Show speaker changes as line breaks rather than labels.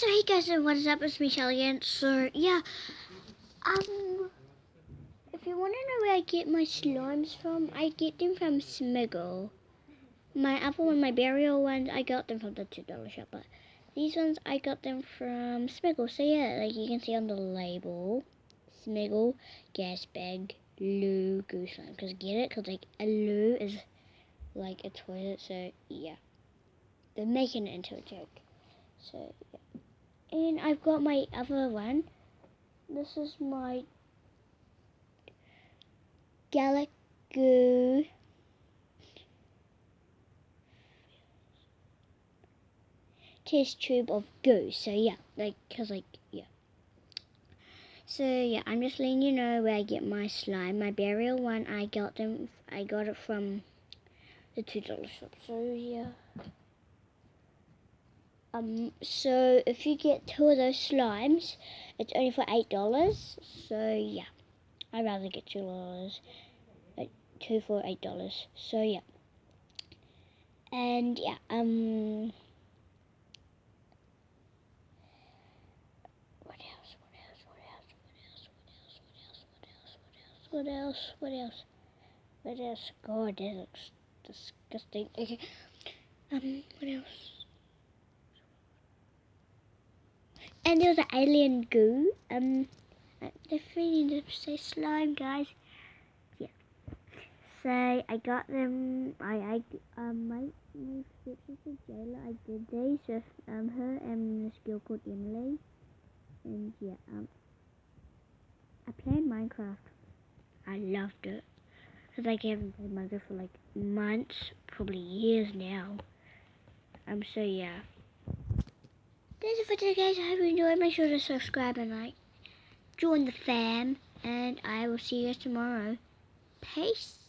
So hey guys, and what is up? It's Michelle again. So yeah, if you want to know where I get my slimes from, I get them from Smiggle. My other one, my burial ones, I got them from the $2 shop, but these ones I got them from Smiggle. So yeah, like you can see on the label, Smiggle gas bag loo goo slime. Cause get it? Cause like a loo is like a toilet. So yeah, they're making it into a joke. So yeah. And I've got my other one. This is my Galagoo test tube of goo. So yeah, yeah. So yeah, I'm just letting you know where I get my slime. My burial one, I got it from the $2 shop. So yeah. So if you get 2 of those slimes, it's only for $8. So yeah, I'd rather get $2, 2 for $8. So yeah, and yeah, what else? What else? God, that looks disgusting. Okay. What else? And there's an alien goo. I definitely need to say slime, guys. Yeah. So I got them. My stepsister Jayla. I did these with her and this girl called Emily. And yeah, I played Minecraft. I loved it. Because I haven't played Minecraft for like months, probably years now. So yeah. That's it for today, guys. I hope you enjoyed. Make sure to subscribe and like. Join the fam. And I will see you guys tomorrow. Peace.